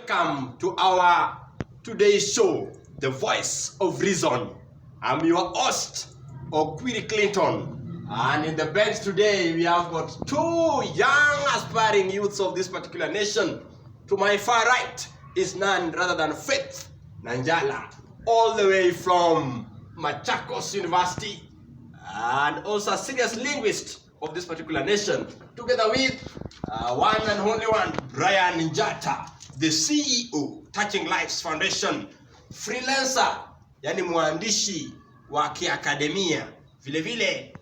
Welcome to our today's show, The Voice of Reason. I'm your host, Okwiri Clinton. And in the bench today, we have got two young aspiring youths of this particular nation. To my far right is none rather than Faith Nanjala, all the way from Machakos University, and also a serious linguist of this particular nation, together with one and only one, Brian Njata, the CEO, Touching Lives Foundation, freelancer, yani mwandishi wa kiakademia. Vile vile,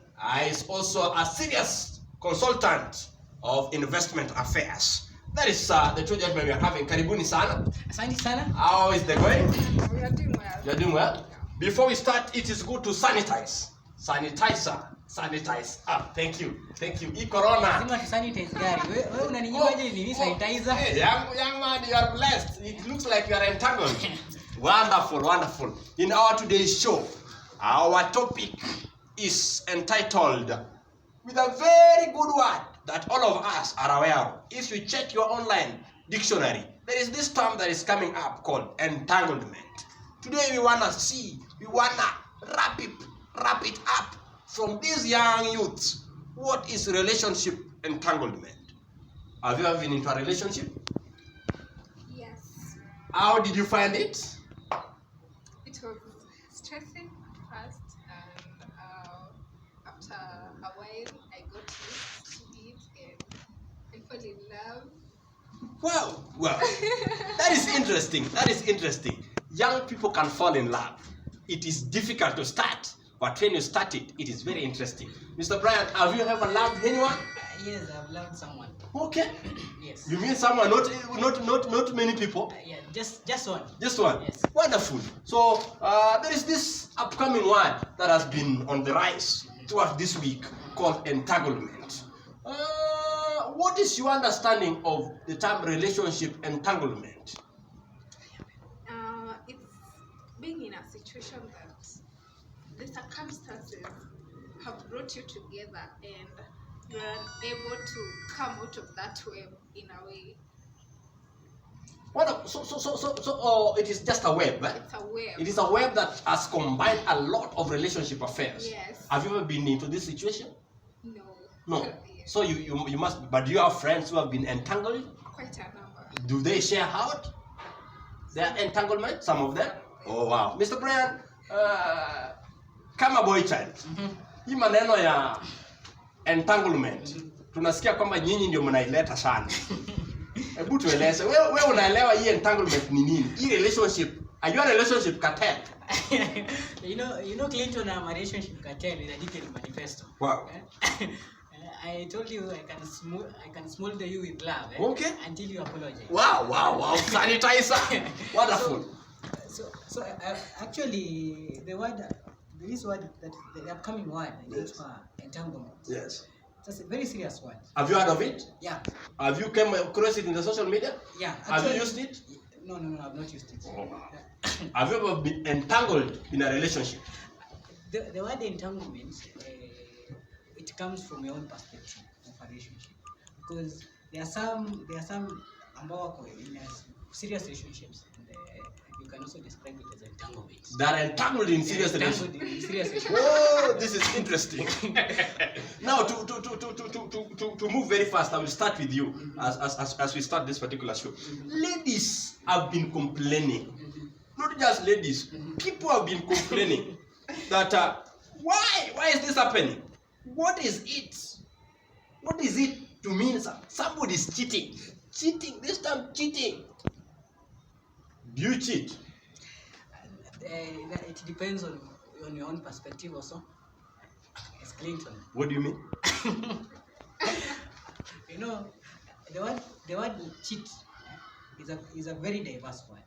is also a serious consultant of investment affairs. That is the two gentlemen we are having. Karibuni sana. Asante sana. How is the going? We are doing well. You are doing well? Before we start, it is good to sanitize. Sanitize. Thank you. Corona. Lazima tu sanitize gari. Wewe unaninyonga hivi ni sanitizer. Hey, young man, you are blessed. It looks like you are entangled. Wonderful. In our today's show, our topic is entitled with a very good word that all of us are aware of. If you check your online dictionary, there is this term that is coming up called entanglement. Today we wanna wrap it up from these young youths. What is relationship entanglement? Have you ever been into a relationship? Yes. How did you find it? It was stressing at first, and after a while, I got used to it and I fell in love. Well, that is interesting. Young people can fall in love. It is difficult to start, but when you start it, it is very interesting. Mr. Brian, have you ever loved anyone? Yes, I've loved someone. Okay. Yes. You mean someone, not many people? Yeah, just one. Just one? Yes. Wonderful. So, there is this upcoming word that has been on the rise throughout this week called entanglement. What is your understanding of the term relationship entanglement? It's being in a situation that the circumstances have brought you together and you are able to come out of that web in a way. So it is just a web, eh? It's a web. It is a web that has combined a lot of relationship affairs. Yes. Have you ever been into this situation? No. Yes. So you must, but do you have friends who have been entangled? Quite a number. Do they share out their entanglement? Some of them? Oh wow. Mr. Brian, kama boy child, hii maneno ya entanglement, tunasikia kwamba nyinyi ndio mnaileta sana. Hebu tueleze, wewe unaelewa hii entanglement ni nini? Hii relationship, are you a relationship cartel? you know Clinton, I'm a relationship cartel with a detailed manifesto. Wow. I told you I can smolder you with love, Okay. until you apologize. Wow. Sanitizer. Wonderful. So actually this word, that the upcoming word, is entanglement. Yes. It's a very serious word. Have you heard of it? Yeah. Have you come across it in the social media? Yeah. Have you used it? No, I've not used it. Oh, wow. Have you ever been entangled in a relationship? The word entanglement, it comes from your own perspective of a relationship, because there are some ambao wako in serious relationships, and you can also describe it as entanglement. They are entangled in serious relationships. Oh, this is interesting. Now, to move very fast, I will start with you as we start this particular show. Ladies have been complaining, not just ladies, people have been complaining that why is this happening? What is it? What is it to mean somebody is cheating? This time cheating. Do you cheat? It depends on your own perspective also. It's Clinton. What do you mean? The word cheat is a very diverse word,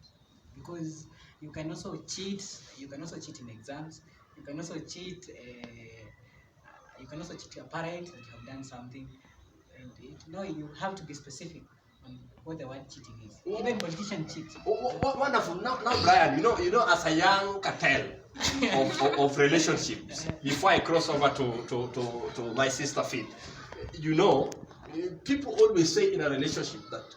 because you can also cheat. You can also cheat in exams. You can also cheat. You can also cheat your parents that you have done something. And you have to be specific on what the word cheating is. Even politicians cheat. Wonderful. Now, Brian, you know, as a young cartel of relationships, before I cross over to my sister Faith, people always say in a relationship that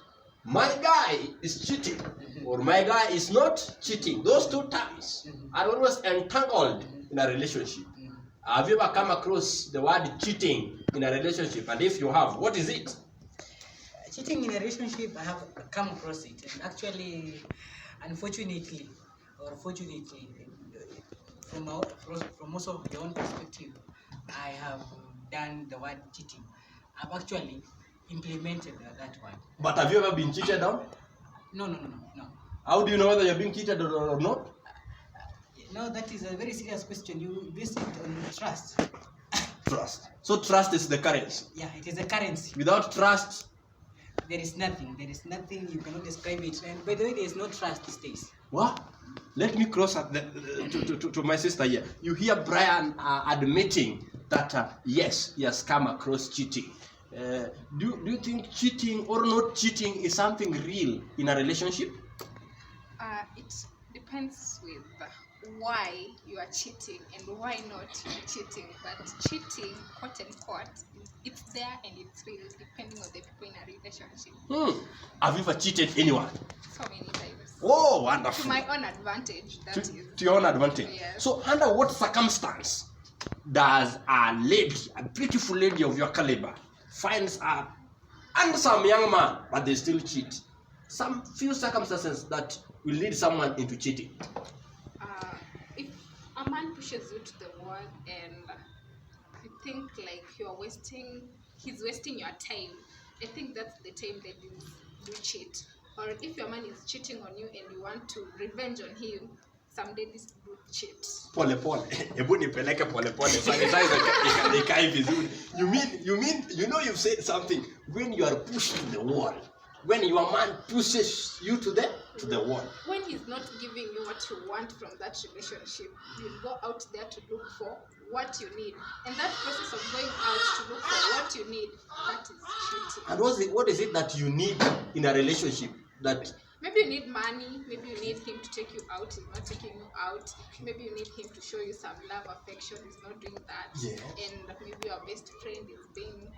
my guy is cheating or my guy is not cheating. Those two terms are always entangled in a relationship. Have you ever come across the word cheating in a relationship? And if you have, what is it? Cheating in a relationship, I have come across it. And actually, unfortunately, or fortunately, from also your own perspective, I have done the word cheating. I've actually implemented that one. But have you ever been cheated on? No. How do you know whether you're being cheated or not? No, that is a very serious question. You base it on trust. Trust. So trust is the currency. Yeah, it is a currency. Without trust, there is nothing. There is nothing. You cannot describe it. And by the way, there is no trust these days. What? Let me cross at to my sister here. You hear Brian admitting that yes, he has come across cheating. Do you think cheating or not cheating is something real in a relationship? It depends with why you are cheating and why not you are cheating. But cheating, quote unquote, it's there and it's real depending on the people in a relationship. Have you ever cheated anyone? So many times. Oh, wonderful. To my own advantage, that is. To your own advantage. Yes. So under what circumstance does a lady, a beautiful lady of your caliber, finds a handsome young man, but they still cheat? Some few circumstances that will lead someone into cheating. If a man pushes you to the wall and you think like he's wasting your time, I think that's the time that you cheat. Or if your man is cheating on you and you want to revenge on him, some ladies do cheat. Pole. Hebu nipeleke pole. Sanitize ikae vizuri. You know you've said something when you are pushed to the wall. When your man pushes you to the wall. When he's not giving you what you want from that relationship, you go out there to look for what you need. And that process of going out to look for what you need, that is cheating. And what is it that you need in a relationship? That maybe you need money, maybe you need him to take you out, he's not taking you out. Maybe you need him to show you some love, affection, he's not doing that. Yes. And maybe your best friend is being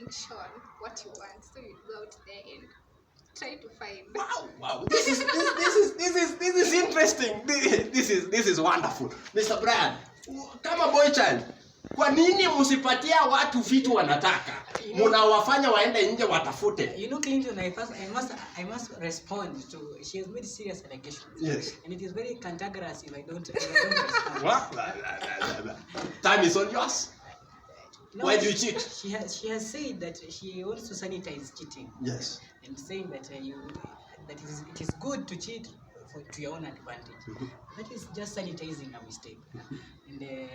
shown what you want, so you go out there and try to find. Wow! This is interesting. This is wonderful, Mr. Brian. Kama boy child, kwa nini msipatia watu vitu wanataka? Mnawafanya waende nje watafute. You know, Clinton, I must respond to. She has made serious allegations. Yes. And it is very cantankerous if I don't respond. What? Time is on yours. No, why do you cheat? She has said that she wants to sanitize cheating. Yes. And saying that it is good to cheat to your own advantage. That is just sanitizing a mistake. And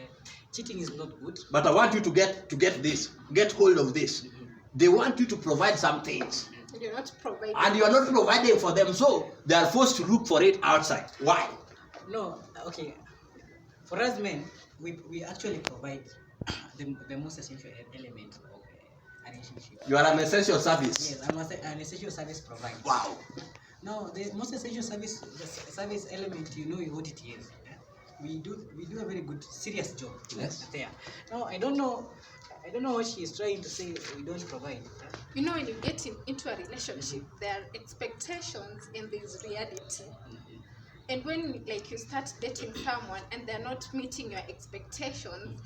cheating is not good. But I want you to get hold of this. They want you to provide some things. You're not providing. And you are not providing for them, so they are forced to look for it outside. Why? No, okay. For us men, we actually provide the most essential element of a relationship. You are an essential service. Yes, I'm an essential service provider. Wow. No, the most essential service element, you know what it is. Yeah? We do a very good, serious job. Yes. There. No, I don't know what she is trying to say. We don't provide. You know, when you get into a relationship, there are expectations and there's reality. And when you start dating someone and they're not meeting your expectations,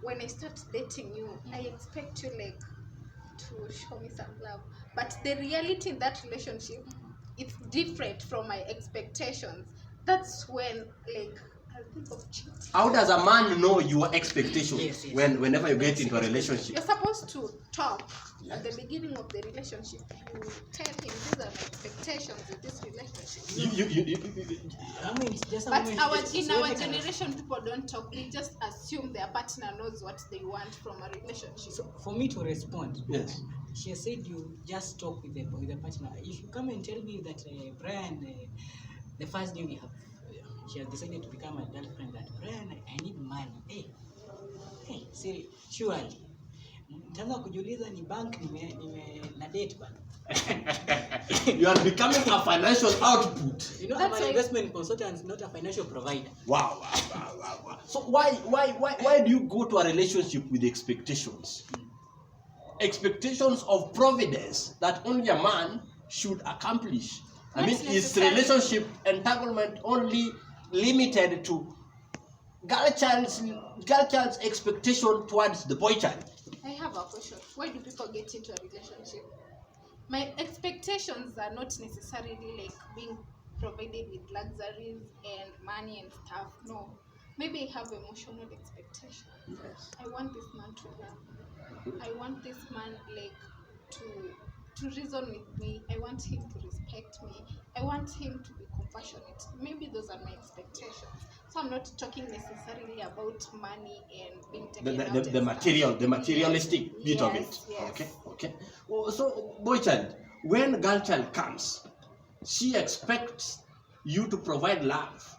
when I start dating you, I expect you to show me some love. But the reality in that relationship, it's different from my expectations. That's when I think of cheating. How does a man know your expectations? Yes. Whenever you get into a relationship? You're supposed to talk at the beginning of the relationship. You tell him these are my expectations in this relationship. In our generation, people don't talk. They just assume their partner knows what they want from a relationship. So for me to respond, yes. She has said you just talk with the partner. If you come and tell me that Brian, the first day we have, she has decided to become a girlfriend, that Brian, I need money. Hey, Siri, surely. Nitaanza kujiuliza ni bank na date bana. You are becoming a financial output. You know, I'm an investment consultant, not a financial provider. Wow. So why do you go to a relationship with expectations? expectations of providence that only a man should accomplish. I Not mean, is necessarily. relationship entanglement only limited to girl child's expectation towards the boy child? I have a question. Why do people get into a relationship? My expectations are not necessarily like being provided with luxuries and money and stuff. No. Maybe I have emotional expectations. Yes. I want this man to love. I want this man like to reason with me. I want him to respect me. I want him to be compassionate. Maybe those are my expectations. So I'm not talking necessarily about money and being taken out. The material, the materialistic bit of it. Yes. Okay. Oh, so boy child, when girl child comes, she expects you to provide love,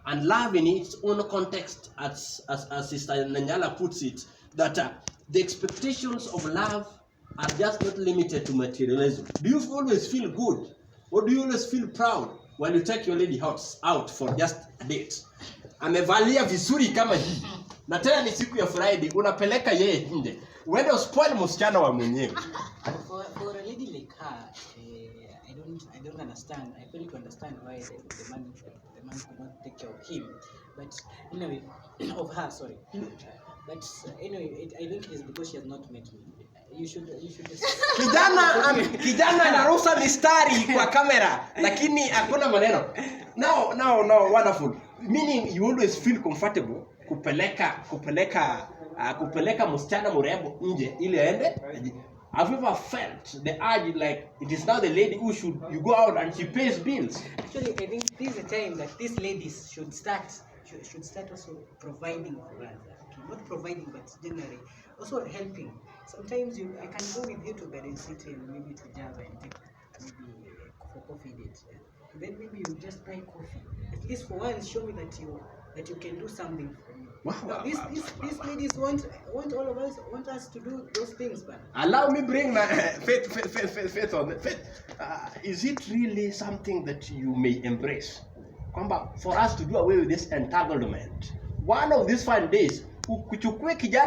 and love in its own context, as Sister Nanyala puts it, that the expectations of love are just not limited to materialism. Do you always feel good, or do you always feel proud when you take your lady out for just a date? Amevalia vizuri kama hii, na tena ni siku ya Friday, unapeleka yeye nje, uende uspoil msichana wa mwenyewe. For a lady like her, I don't understand. I fail to understand why the man could not take care of him. But anyway, of her, sorry. But anyway, I think it is because she has not met me. You should. Kijana anarusa mistari kwa kamera, lakini hakuna maneno. No, wonderful. Meaning you always feel comfortable kupeleka msichana mrembo nje ili aende. Have you ever felt the urge like it is now the lady who you go out and she pays bills? Actually, I think this is the time that these ladies should start also providing for us. Okay, not providing, but generally also helping. Sometimes I can go with you to Garden City and maybe to Java and take maybe for coffee date. Yeah? Then maybe you just buy coffee. At least for once, show me that you can do something for me. Wow. These ladies want all of us want us to do those things, but allow me bring my faith on the faith. Is it really something that you may embrace? For us to do away with this entanglement, one of these fine days, ukuchukue kijana